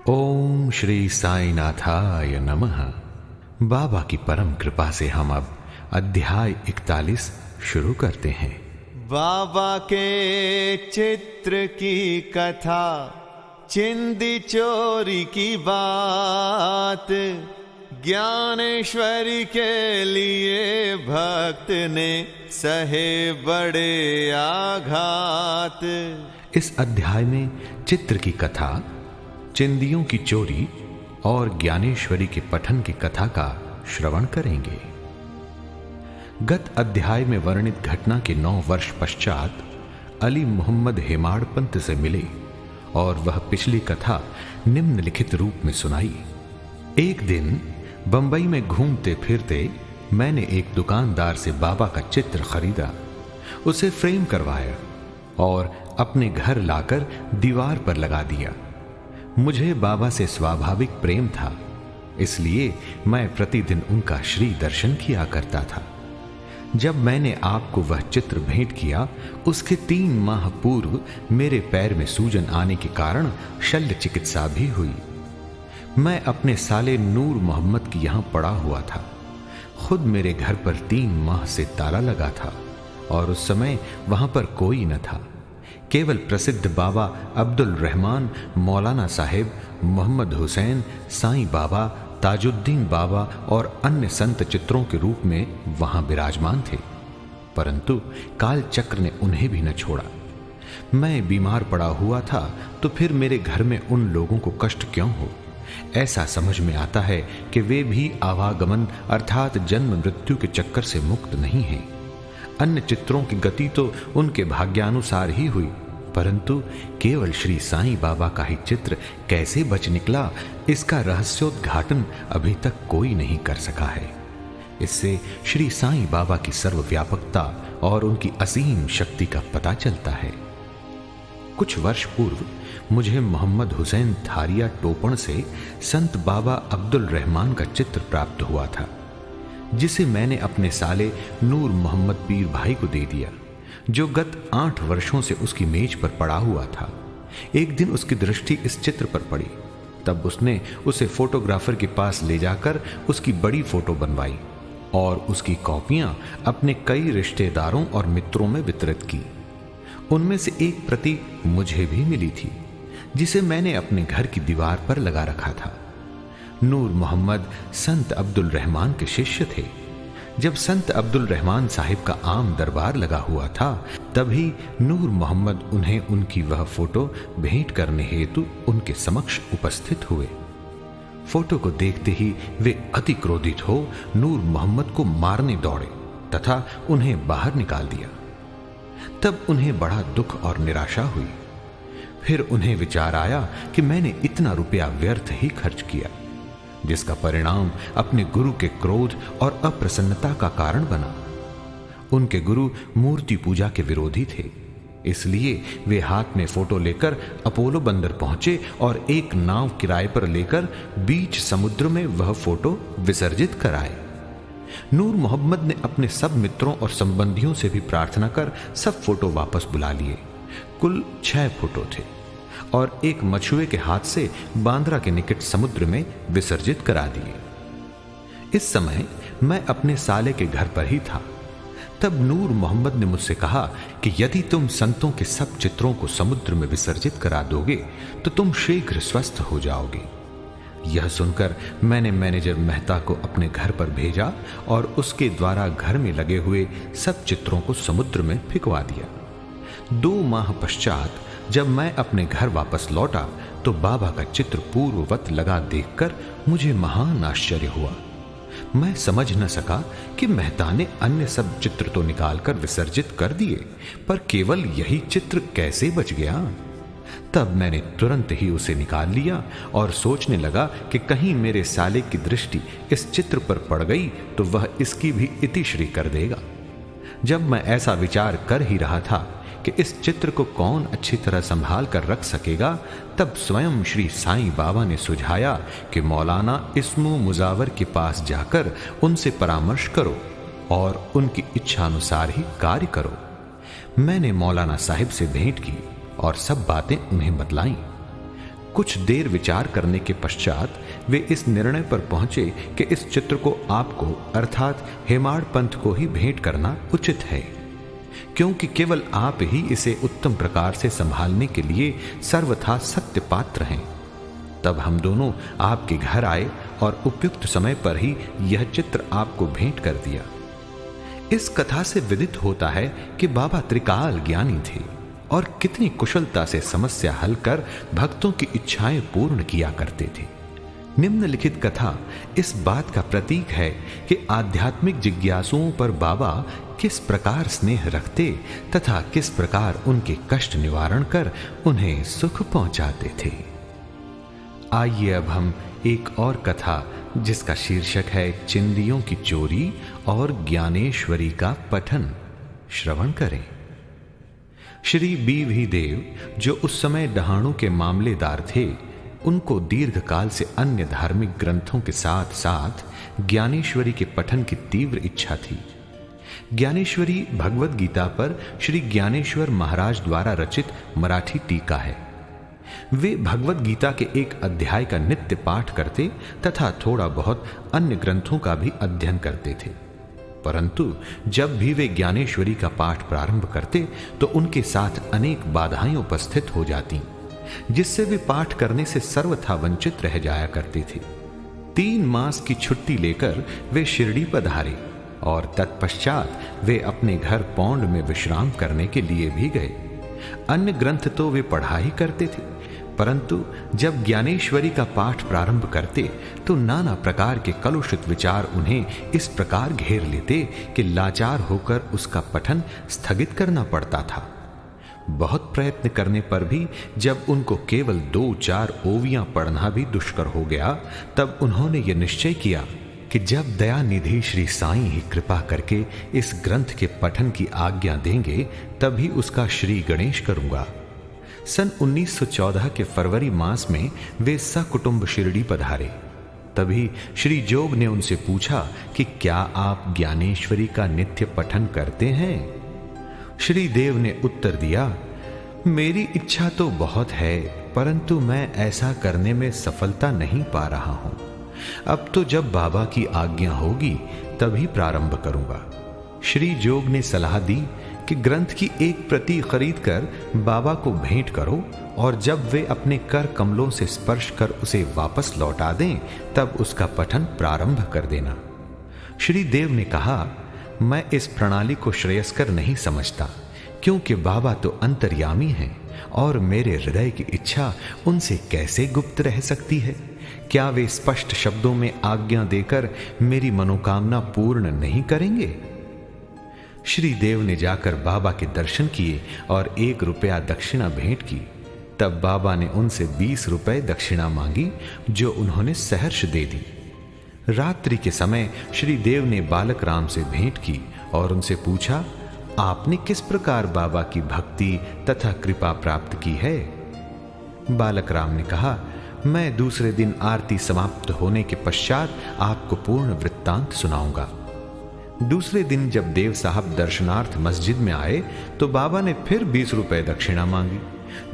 ओम श्री साईनाथाय नमः। बाबा की परम कृपा से हम अब अध्याय 41 शुरू करते हैं। बाबा के चित्र की कथा, चिंदी चोरी की बात, ज्ञानेश्वरी के लिए भक्त ने सहे बड़े आघात। इस अध्याय में चित्र की कथा, चिंदियों की चोरी और ज्ञानेश्वरी के पठन की कथा का श्रवण करेंगे। गत अध्याय में वर्णित घटना के 9 वर्ष पश्चात अली मोहम्मद हेमाड़ पंत से मिले और वह पिछली कथा निम्नलिखित रूप में सुनाई। एक दिन बंबई में घूमते फिरते मैंने एक दुकानदार से बाबा का चित्र खरीदा, उसे फ्रेम करवाया और अपने घर लाकर दीवार पर लगा दिया। मुझे बाबा से स्वाभाविक प्रेम था, इसलिए मैं प्रतिदिन उनका श्री दर्शन किया करता था। जब मैंने आपको वह चित्र भेंट किया, उसके 3 माह पूर्व मेरे पैर में सूजन आने के कारण शल्य चिकित्सा भी हुई। मैं अपने साले नूर मोहम्मद की यहां पड़ा हुआ था। खुद मेरे घर पर 3 माह से ताला लगा था और उस समय वहां पर कोई न था। केवल प्रसिद्ध बाबा अब्दुल रहमान, मौलाना साहेब, मोहम्मद हुसैन, साईं बाबा, ताजुद्दीन बाबा और अन्य संत चित्रों के रूप में वहां विराजमान थे, परंतु काल चक्र ने उन्हें भी न छोड़ा। मैं बीमार पड़ा हुआ था तो फिर मेरे घर में उन लोगों को कष्ट क्यों हो। ऐसा समझ में आता है कि वे भी आवागमन अर्थात जन्म मृत्यु के चक्कर से मुक्त नहीं हैं। अन्य चित्रों की गति तो उनके भाग्यानुसार ही हुई, परंतु केवल श्री साईं बाबा का ही चित्र कैसे बच निकला, इसका रहस्योद्घाटन अभी तक कोई नहीं कर सका है। इससे श्री साईं बाबा की सर्वव्यापकता और उनकी असीम शक्ति का पता चलता है। कुछ वर्ष पूर्व मुझे मोहम्मद हुसैन थारिया टोपण से संत बाबा अब्दुल रहमान का चित्र प्राप्त हुआ था, जिसे मैंने अपने साले नूर मोहम्मद पीर भाई को दे दिया, जो गत 8 वर्षों से उसकी मेज पर पड़ा हुआ था। एक दिन उसकी दृष्टि इस चित्र पर पड़ी, तब उसने उसे फोटोग्राफर के पास ले जाकर उसकी बड़ी फोटो बनवाई और उसकी कॉपियां अपने कई रिश्तेदारों और मित्रों में वितरित की। उनमें से एक प्रति मुझे भी मिली थी, जिसे मैंने अपने घर की दीवार पर लगा रखा था। नूर मोहम्मद संत अब्दुल रहमान के शिष्य थे। जब संत अब्दुल रहमान साहिब का आम दरबार लगा हुआ था, तभी नूर मोहम्मद उन्हें उनकी वह फोटो भेंट करने हेतु उनके समक्ष उपस्थित हुए। फोटो को देखते ही वे अति क्रोधित हो नूर मोहम्मद को मारने दौड़े तथा उन्हें बाहर निकाल दिया। तब उन्हें बड़ा दुख और निराशा हुई। फिर उन्हें विचार आया कि मैंने इतना रुपया व्यर्थ ही खर्च किया, जिसका परिणाम अपने गुरु के क्रोध और अप्रसन्नता का कारण बना। उनके गुरु मूर्ति पूजा के विरोधी थे, इसलिए वे हाथ में फोटो लेकर अपोलो बंदर पहुंचे और एक नाव किराए पर लेकर बीच समुद्र में वह फोटो विसर्जित कराए। नूर मोहम्मद ने अपने सब मित्रों और संबंधियों से भी प्रार्थना कर सब फोटो वापस बुला लिए। कुल 6 फोटो थे और एक मछुए के हाथ से बांद्रा के निकट समुद्र में विसर्जित करा दिए। इस समय मैं अपने साले के घर पर ही था। तब नूर मोहम्मद ने मुझसे कहा कि यदि तुम संतों के सब चित्रों को समुद्र में विसर्जित करा दोगे तो तुम शीघ्र स्वस्थ हो जाओगे। यह सुनकर मैंने मैनेजर मेहता को अपने घर पर भेजा और उसके द्वारा घर में लगे हुए सब चित्रों को समुद्र में फेंकवा दिया। 2 माह पश्चात जब मैं अपने घर वापस लौटा तो बाबा का चित्र पूर्ववत लगा देखकर मुझे महान आश्चर्य हुआ। मैं समझ न सका कि मेहता ने अन्य सब चित्र तो निकालकर विसर्जित कर दिए, पर केवल यही चित्र कैसे बच गया। तब मैंने तुरंत ही उसे निकाल लिया और सोचने लगा कि कहीं मेरे साले की दृष्टि इस चित्र पर पड़ गई तो वह इसकी भी इतिश्री कर देगा। जब मैं ऐसा विचार कर ही रहा था कि इस चित्र को कौन अच्छी तरह संभाल कर रख सकेगा, तब स्वयं श्री साईं बाबा ने सुझाया कि मौलाना इस्मो मुजावर के पास जाकर उनसे परामर्श करो और उनकी इच्छा अनुसार ही कार्य करो। मैंने मौलाना साहिब से भेंट की और सब बातें उन्हें बतलाईं। कुछ देर विचार करने के पश्चात वे इस निर्णय पर पहुंचे कि इस चित्र को आपको अर्थात हेमाड़ पंथ को ही भेंट करना उचित है, क्योंकि केवल आप ही इसे उत्तम प्रकार से संभालने के लिए सर्वथा सत्य पात्र हैं। तब हम दोनों आपके घर आए और उपयुक्त समय पर ही यह चित्र आपको भेंट कर दिया। इस कथा से विदित होता है कि बाबा त्रिकाल ज्ञानी थे और कितनी कुशलता से समस्या हल कर भक्तों की इच्छाएं पूर्ण किया करते थे। निम्नलिखित कथा इस बात का प्रतीक है कि आध्यात्मिक जिज्ञासुओं पर बाबा किस प्रकार स्नेह रखते तथा किस प्रकार उनके कष्ट निवारण कर उन्हें सुख पहुंचाते थे। आइए अब हम एक और कथा जिसका शीर्षक है चिंदियों की चोरी और ज्ञानेश्वरी का पठन श्रवण करें। श्री बी.वी. देव जो उस समय डहाणू के मामलेदार थे, उनको दीर्घ काल से अन्य धार्मिक ग्रंथों के साथ साथ ज्ञानेश्वरी के पठन की तीव्र इच्छा थी। ज्ञानेश्वरी भगवद गीता पर श्री ज्ञानेश्वर महाराज द्वारा रचित मराठी टीका है। वे भगवद गीता के एक अध्याय का नित्य पाठ करते तथा थोड़ा बहुत अन्य ग्रंथों का भी अध्ययन करते थे, परंतु जब भी वे ज्ञानेश्वरी का पाठ प्रारंभ करते तो उनके साथ अनेक बाधाएं उपस्थित हो जाती, जिससे वे पाठ करने से सर्वथा वंचित रह जाया करते थे। 3 मास की छुट्टी लेकर वे शिरडी पधारे और तत्पश्चात वे अपने घर पौंड में विश्राम करने के लिए भी गए। अन्य ग्रंथ तो वे पढ़ा ही करते थे, परंतु जब ज्ञानेश्वरी का पाठ प्रारंभ करते तो नाना प्रकार के कलुषित विचार उन्हें इस प्रकार घेर लेते कि लाचार होकर उसका पठन स्थगित करना पड़ता था। बहुत प्रयत्न करने पर भी जब उनको केवल 2-4 ओवियां पढ़ना भी दुष्कर हो गया, तब उन्होंने ये निश्चय किया कि जब दयानिधि श्री साईं ही कृपा करके इस ग्रंथ के पठन की आज्ञा देंगे, तभी उसका श्री गणेश करूंगा। सन 1914 के फरवरी मास में वे सकुटुंब शिरडी पधारे। तभी श्री जोग ने उनसे पूछा कि क्या आप ज्ञानेश्वरी का नित्य पठन करते हैं? श्री देव ने उत्तर दिया, मेरी इच्छा तो बहुत है, परंतु मैं ऐसा करने में सफलता नहीं पा रहा हूं। अब तो जब बाबा की आज्ञा होगी तभी प्रारंभ करूंगा। श्री जोग ने सलाह दी कि ग्रंथ की एक प्रति खरीदकर बाबा को भेंट करो और जब वे अपने कर कमलों से स्पर्श कर उसे वापस लौटा दें, तब उसका पठन प्रारंभ कर देना। श्री देव ने कहा, मैं इस प्रणाली को श्रेयस्कर नहीं समझता, क्योंकि बाबा तो अंतर्यामी हैं और मेरे हृदय की इच्छा उनसे कैसे गुप्त रह सकती है? क्या वे स्पष्ट शब्दों में आज्ञा देकर मेरी मनोकामना पूर्ण नहीं करेंगे? श्री देव ने जाकर बाबा के दर्शन किए और 1 रुपया दक्षिणा भेंट की। तब बाबा ने उनसे 20 रुपए दक्षिणा मांगी, जो उन्होंने सहर्ष दे दी। रात्रि के समय श्री देव ने बालक राम से भेंट की और उनसे पूछा, आपने किस प्रकार बाबा की भक्ति तथा कृपा प्राप्त की है? बालक राम ने कहा, मैं दूसरे दिन आरती समाप्त होने के पश्चात आपको पूर्ण वृत्तांत सुनाऊंगा। दूसरे दिन जब देव साहब दर्शनार्थ मस्जिद में आए तो बाबा ने फिर 20 रुपए दक्षिणा मांगी,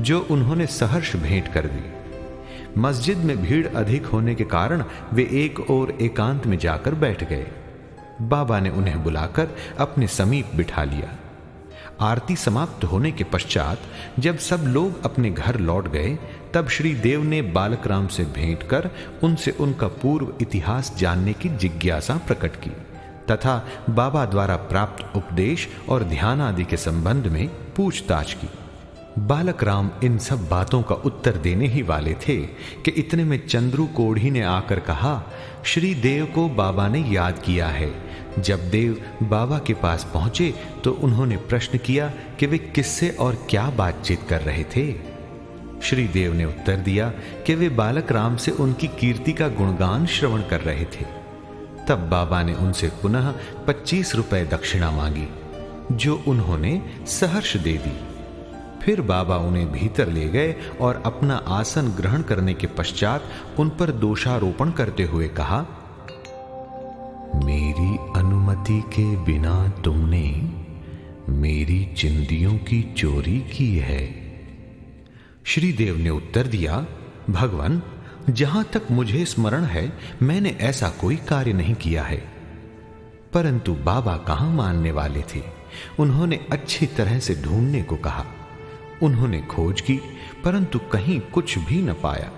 जो उन्होंने सहर्ष भेंट कर दी। मस्जिद में भीड़ अधिक होने के कारण वे एक और एकांत में जाकर बैठ गए। बाबा ने उन्हें बुलाकर अपने समीप बिठा लिया। आरती समाप्त होने के पश्चात जब सब लोग अपने घर लौट गए, तब श्री देव ने बालक राम से भेंट कर उनसे उनका पूर्व इतिहास जानने की जिज्ञासा प्रकट की तथा बाबा द्वारा प्राप्त उपदेश और ध्यान आदि के संबंध में पूछताछ की। बालक राम इन सब बातों का उत्तर देने ही वाले थे कि इतने में चंद्रू कोढ़ी ने आकर कहा, श्री देव को बाबा ने याद किया है। जब देव बाबा के पास पहुंचे तो उन्होंने प्रश्न किया कि वे किससे और क्या बातचीत कर रहे थे। श्री देव ने उत्तर दिया कि वे बालक राम से उनकी कीर्ति का गुणगान श्रवण कर रहे थे। तब बाबा ने उनसे पुनः 25 रुपए दक्षिणा मांगी, जो उन्होंने सहर्ष दे दी। फिर बाबा उन्हें भीतर ले गए और अपना आसन ग्रहण करने के पश्चात उन पर दोषारोपण करते हुए कहा, मेरी अनुमति के बिना तुमने मेरी चिंदियों की चोरी की है। श्री देव ने उत्तर दिया, भगवान, जहां तक मुझे स्मरण है मैंने ऐसा कोई कार्य नहीं किया है। परंतु बाबा कहां मानने वाले थे। उन्होंने अच्छी तरह से ढूंढने को कहा। उन्होंने खोज की परंतु कहीं कुछ भी न पाया।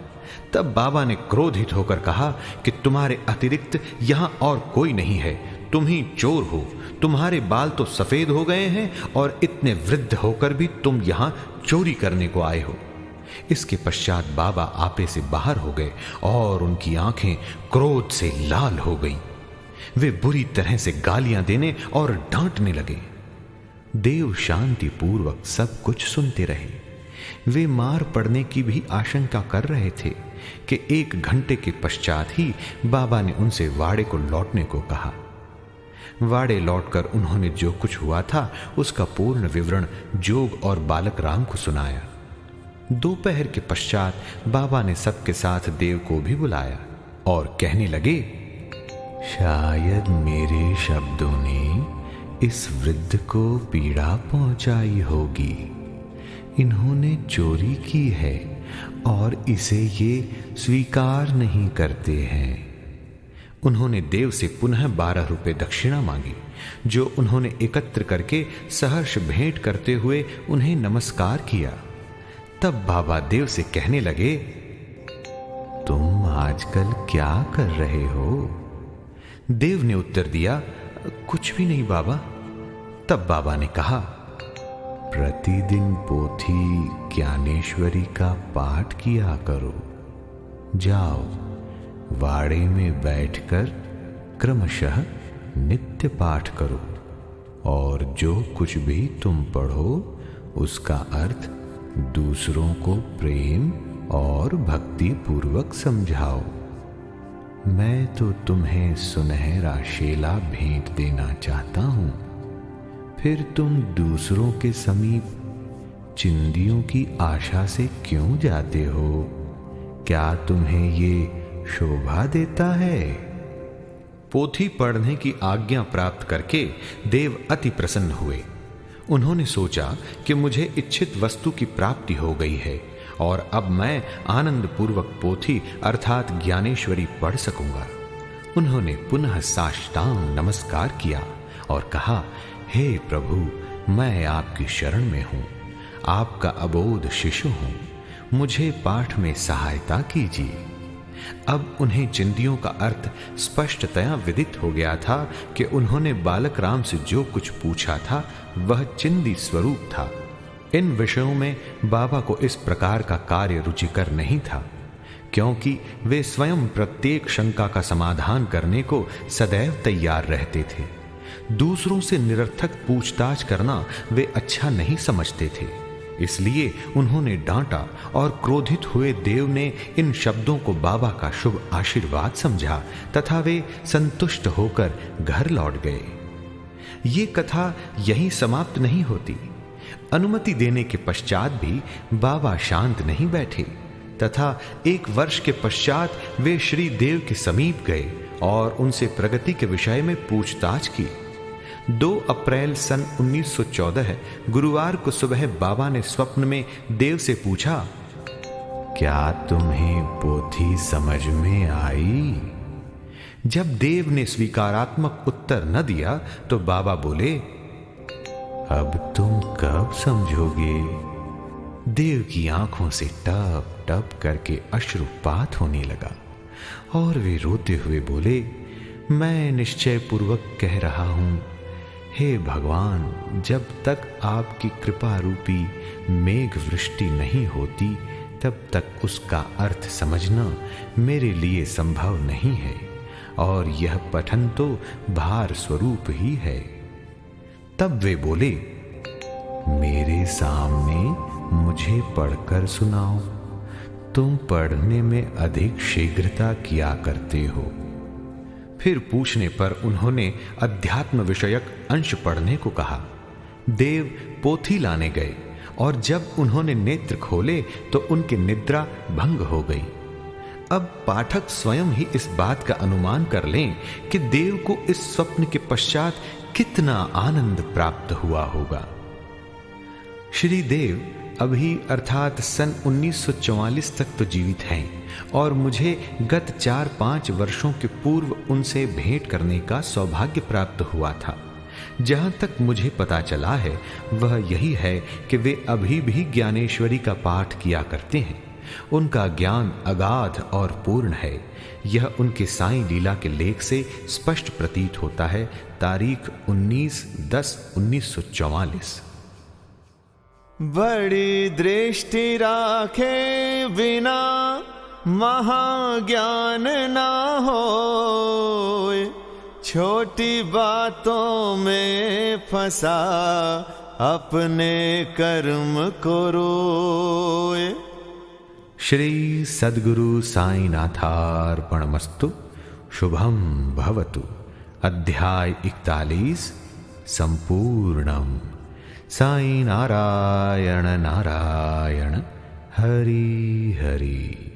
तब बाबा ने क्रोधित होकर कहा कि तुम्हारे अतिरिक्त यहां और कोई नहीं है, तुम ही चोर हो। तुम्हारे बाल तो सफेद हो गए हैं और इतने वृद्ध होकर भी तुम यहां चोरी करने को आए हो। इसके पश्चात बाबा आपे से बाहर हो गए और उनकी आंखें क्रोध से लाल हो गईं। वे बुरी तरह से गालियां देने और डांटने लगे। देव शांति पूर्वक सब कुछ सुनते रहे। वे मार पड़ने की भी आशंका कर रहे थे कि 1 घंटे के पश्चात ही बाबा ने उनसे वाड़े को लौटने को कहा। वाड़े लौटकर उन्होंने जो कुछ हुआ था उसका पूर्ण विवरण जोग और बालक राम को सुनाया। दोपहर के पश्चात बाबा ने सबके साथ देव को भी बुलाया और कहने लगे, शायद मेरे शब्दों ने इस वृद्ध को पीड़ा पहुंचाई होगी। इन्होंने चोरी की है और इसे ये स्वीकार नहीं करते हैं। उन्होंने देव से पुनः 12 रुपए दक्षिणा मांगी, जो उन्होंने एकत्र करके सहर्ष भेंट करते हुए उन्हें नमस्कार किया। तब बाबा देव से कहने लगे, तुम आजकल क्या कर रहे हो? देव ने उत्तर दिया, कुछ भी नहीं बाबा। तब बाबा ने कहा, प्रतिदिन पोथी ज्ञानेश्वरी का पाठ किया करो। जाओ, वाड़े में बैठकर क्रमशः नित्य पाठ करो और जो कुछ भी तुम पढ़ो उसका अर्थ दूसरों को प्रेम और भक्ति पूर्वक समझाओ। मैं तो तुम्हें सुनहरा शेला भेंट देना चाहता हूं, फिर तुम दूसरों के समीप चिंदियों की आशा से क्यों जाते हो? क्या तुम्हें ये शोभा देता है? पोथी पढ़ने की आज्ञा प्राप्त करके देव अति प्रसन्न हुए। उन्होंने सोचा कि मुझे इच्छित वस्तु की प्राप्ति हो गई है और अब मैं आनंद पूर्वक पोथी अर्थात ज्ञानेश्वरी पढ़ सकूंगा। उन्होंने पुनः साष्टांग नमस्कार किया और कहा, हे प्रभु, मैं आपकी शरण में हूं, आपका अबोध शिशु हूं, मुझे पाठ में सहायता कीजिए। अब उन्हें चिंदियों का अर्थ स्पष्टतया विदित हो गया था कि उन्होंने बालक राम से जो कुछ पूछा था वह चिंदी स्वरूप था। इन विषयों में बाबा को इस प्रकार का कार्य रुचिकर नहीं था, क्योंकि वे स्वयं प्रत्येक शंका का समाधान करने को सदैव तैयार रहते थे। दूसरों से निरर्थक पूछताछ करना वे अच्छा नहीं समझते थे। इसलिए उन्होंने डांटा और क्रोधित हुए देव ने इन शब्दों को बाबा का शुभ आशीर्वाद समझा तथा वे संतुष्ट होकर घर लौट गए। ये कथा यहीं समाप्त नहीं होती। अनुमति देने के पश्चात भी बाबा शांत नहीं बैठे तथा 1 वर्ष के पश्चात वे श्री देव के समीप गए और उनसे प्रगति के विषय में पूछताछ की। 2 अप्रैल सन 1914 गुरुवार को सुबह बाबा ने स्वप्न में देव से पूछा, क्या तुम्हें पोथी समझ में आई? जब देव ने स्वीकारात्मक उत्तर न दिया तो बाबा बोले, अब तुम कब समझोगे? देव की आंखों से टप टप करके अश्रुपात होने लगा और वे रोते हुए बोले, मैं निश्चय पूर्वक कह रहा हूं, हे भगवान, जब तक आपकी कृपा रूपी मेघ वृष्टि नहीं होती तब तक उसका अर्थ समझना मेरे लिए संभव नहीं है और यह पठन तो भार स्वरूप ही है। तब वे बोले, मेरे सामने मुझे पढ़कर सुनाओ, तुम पढ़ने में अधिक शीघ्रता किया करते हो। फिर पूछने पर उन्होंने अध्यात्म विषयक अंश पढ़ने को कहा। देव पोथी लाने गए और जब उन्होंने नेत्र खोले तो उनकी निद्रा भंग हो गई। अब पाठक स्वयं ही इस बात का अनुमान कर लें कि देव को इस स्वप्न के पश्चात कितना आनंद प्राप्त हुआ होगा। श्री देव अभी अर्थात सन 1944 तक तो जीवित हैं और मुझे गत 4-5 वर्षों के पूर्व उनसे भेंट करने का सौभाग्य प्राप्त हुआ था। जहां तक मुझे पता चला है वह यही है कि वे अभी भी ज्ञानेश्वरी का पाठ किया करते हैं। उनका ज्ञान अगाध और पूर्ण है। यह उनके साईं लीला के लेख से स्पष्ट प्रतीत होता है। तारीख 19/10/1944। बड़ी दृष्टि राखे बिना महाज्ञान ना होए, छोटी बातों में फंसा अपने कर्म को रोए। श्री सद्गुरु साईनाथार्पणमस्तु। शुभम भवतु। अध्याय 41 संपूर्णम। साई नारायण नारायण हरि हरि।